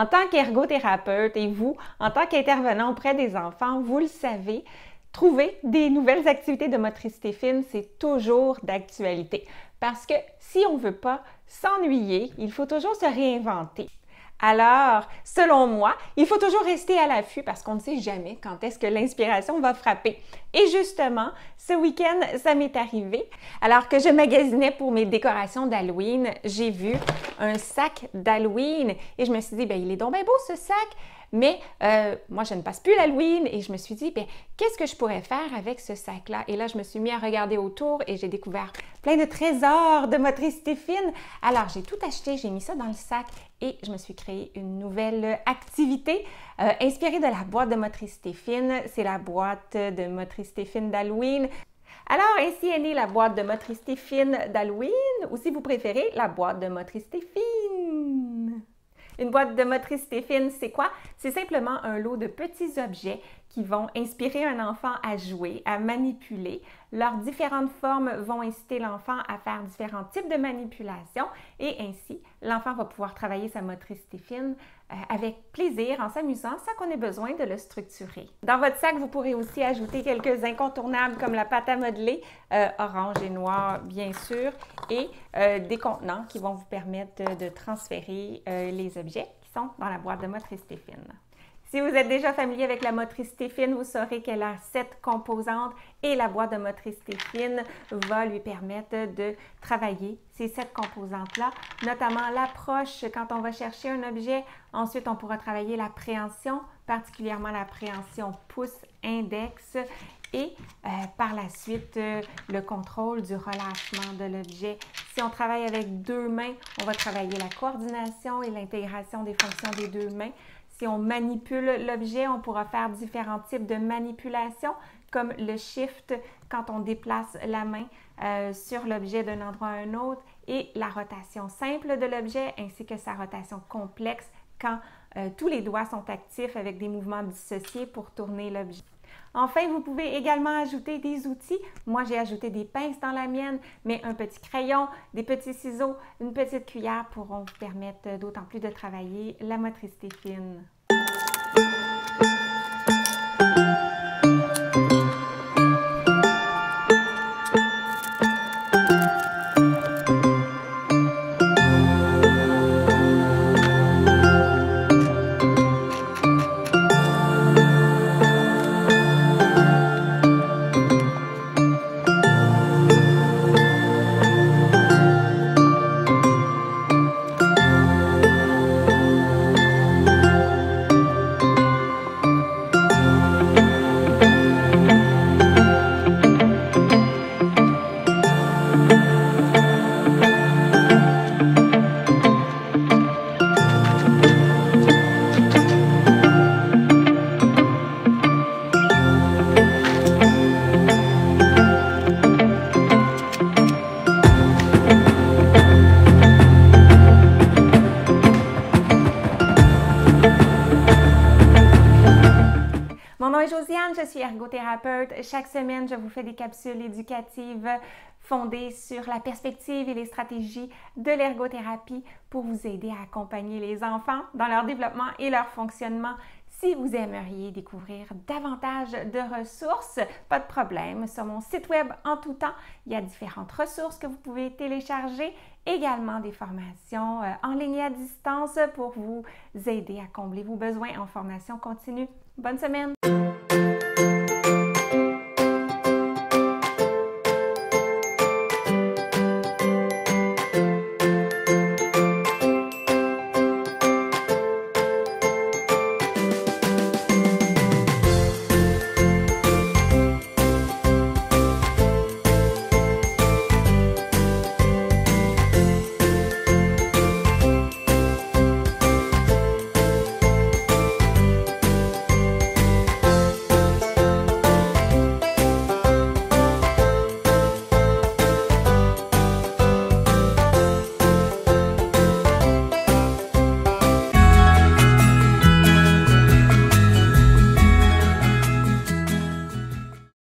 En tant qu'ergothérapeute et vous, en tant qu'intervenant auprès des enfants, vous le savez, trouver des nouvelles activités de motricité fine, c'est toujours d'actualité. Parce que si on ne veut pas s'ennuyer, il faut toujours se réinventer. Alors, selon moi, il faut toujours rester à l'affût parce qu'on ne sait jamais quand est-ce que l'inspiration va frapper. Et justement, ce week-end, ça m'est arrivé. Alors que je magasinais pour mes décorations d'Halloween, j'ai vu un sac d'Halloween et je me suis dit, bien, il est donc bien beau ce sac. Mais moi, je ne passe plus l'Halloween et je me suis dit, bien, qu'est-ce que je pourrais faire avec ce sac-là? Et là, je me suis mis à regarder autour et j'ai découvert plein de trésors de motricité fine. Alors, j'ai tout acheté, j'ai mis ça dans le sac et je me suis créé une nouvelle activité inspirée de la boîte de motricité fine. C'est la boîte de motricité fine d'Halloween. Alors, ainsi est née la boîte de motricité fine d'Halloween, ou si vous préférez, la boîte de motricité fine. Une boîte de motricité fine, c'est quoi? C'est simplement un lot de petits objets qui vont inspirer un enfant à jouer, à manipuler. Leurs différentes formes vont inciter l'enfant à faire différents types de manipulations et ainsi, l'enfant va pouvoir travailler sa motricité fine avec plaisir, en s'amusant, sans qu'on ait besoin de le structurer. Dans votre sac, vous pourrez aussi ajouter quelques incontournables comme la pâte à modeler, orange et noir bien sûr, et des contenants qui vont vous permettre de transférer les objets qui sont dans la boîte de motricité fine. Si vous êtes déjà familier avec la motricité fine, vous saurez qu'elle a 7 composantes et la boîte de motricité fine va lui permettre de travailler ces 7 composantes-là, notamment l'approche quand on va chercher un objet. Ensuite, on pourra travailler la préhension, particulièrement la préhension pouce-index et par la suite, le contrôle du relâchement de l'objet. Si on travaille avec 2 mains, on va travailler la coordination et l'intégration des fonctions des 2 mains. Si on manipule l'objet, on pourra faire différents types de manipulations, comme le shift quand on déplace la main sur l'objet d'un endroit à un autre, et la rotation simple de l'objet, ainsi que sa rotation complexe quand tous les doigts sont actifs avec des mouvements dissociés pour tourner l'objet. Enfin, vous pouvez également ajouter des outils. Moi, j'ai ajouté des pinces dans la mienne, mais un petit crayon, des petits ciseaux, une petite cuillère pourront vous permettre d'autant plus de travailler la motricité fine. Mon nom est Josiane, je suis ergothérapeute. Chaque semaine, je vous fais des capsules éducatives fondées sur la perspective et les stratégies de l'ergothérapie pour vous aider à accompagner les enfants dans leur développement et leur fonctionnement. Si vous aimeriez découvrir davantage de ressources, pas de problème. Sur mon site web en tout temps, il y a différentes ressources que vous pouvez télécharger, également des formations en ligne et à distance pour vous aider à combler vos besoins en formation continue. Bonne semaine!